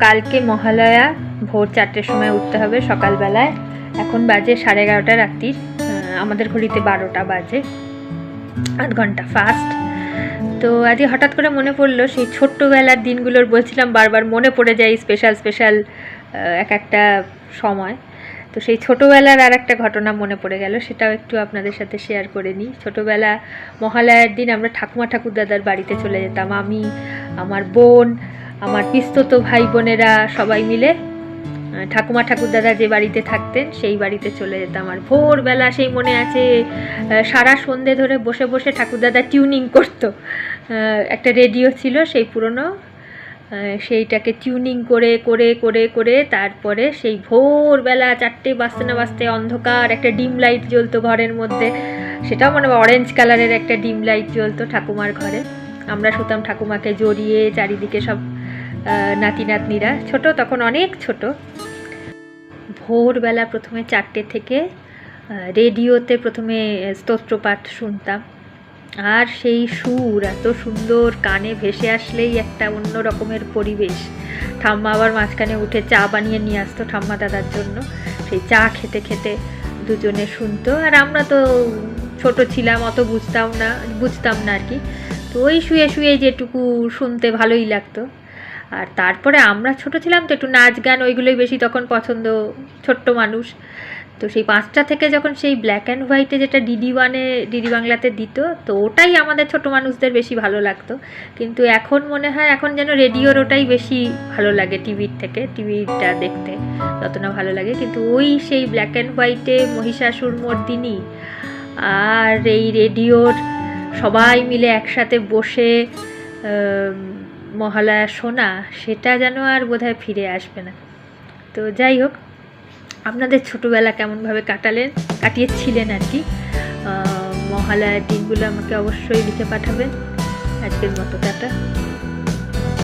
কালকে মহালয়া, ভোর 4টের সময় উঠতে হবে সকালবেলায়। এখন বাজে 11:30 রাত্রির, আমাদের ঘড়িতে 12টা বাজে, 8 ঘন্টা ফাস্ট। তো আজকে হঠাৎ করে মনে পড়লো সেই ছোট্টবেলার দিনগুলোর, বলছিলাম বারবার মনে পড়ে যায় স্পেশাল স্পেশাল এক একটা সময়। তো সেই ছোটোবেলার আর একটা ঘটনা মনে পড়ে গেল, সেটাও একটু আপনাদের সাথে শেয়ার করে নিই। ছোটোবেলা মহালয়ার দিন আমরা ঠাকুমা ঠাকুরদাদার বাড়িতে চলে যেতাম। আমি, আমার বোন, আমার পিস্তত ভাই বোনেরা সবাই মিলে ঠাকুমা ঠাকুরদাদা যে বাড়িতে থাকতেন সেই বাড়িতে চলে যেতাম। আর ভোরবেলা সেই মনে আছে সারা সন্ধে ধরে বসে বসে ঠাকুরদাদা টিউনিং করতো। একটা রেডিও ছিল সেই পুরনো, সেইটাকে টিউনিং করে করে করে করে তারপরে সেই ভোরবেলা 4টে বাজতে না বাজতে অন্ধকার একটা ডিম লাইট জ্বলতো ঘরের মধ্যে, সেটাও মানে অরেঞ্জ কালারের একটা ডিম লাইট জ্বলতো ঠাকুমার ঘরে। আমরা শুতাম ঠাকুমাকে জড়িয়ে, চারিদিকে সব নাতি নাতনিরা, ছোট তখন অনেক ছোট। ভোরবেলা প্রথমে 4টে থেকে রেডিওতে প্রথমে স্তোত্রপাঠ শুনতাম। আর সেই সুর এত সুন্দর কানে ভেসে আসলেই একটা অন্য রকমের পরিবেশ। ঠাম্মা আবার মাঝখানে উঠে চা বানিয়ে নিয়ে আসতো ঠাম্মা দাদার জন্য, সেই চা খেতে খেতে দুজনে শুনতো। আর আমরা তো ছোট ছিলাম, অত বুঝতাম না আর কি। তো ওই শুয়ে শুয়ে যেটুকু শুনতে ভালোই লাগতো। আর তারপরে আমরা ছোট ছিলাম তো একটু নাচ গান ওইগুলোই বেশি তখন পছন্দ, ছোট্ট মানুষ। তো সেই 5টা থেকে যখন সেই ব্ল্যাক অ্যান্ড হোয়াইটে যেটা ডিডি বাংলাতে দিত, তো ওটাই আমাদের ছোট মানুষদের বেশি ভালো লাগতো। কিন্তু এখন মনে হয় এখন যেন রেডিওর ওটাই বেশি ভালো লাগে টিভির থেকে, টিভিটা দেখতে যত না ভালো লাগে। কিন্তু ওই সেই ব্ল্যাক অ্যান্ড হোয়াইটে মহিষাসুর মর্দিনী আর এই রেডিওর সবাই মিলে একসাথে বসে মহালয়া শোনা, সেটা যেন আর বোধহয় ফিরে আসবে না। তো যাই হোক, আপনাদের ছোটোবেলা কেমনভাবে কাটিয়েছিলেন আর কি, মহালয়ার দিনগুলো আমাকে অবশ্যই লিখে পাঠাবেন। আজকের মতো টাটা।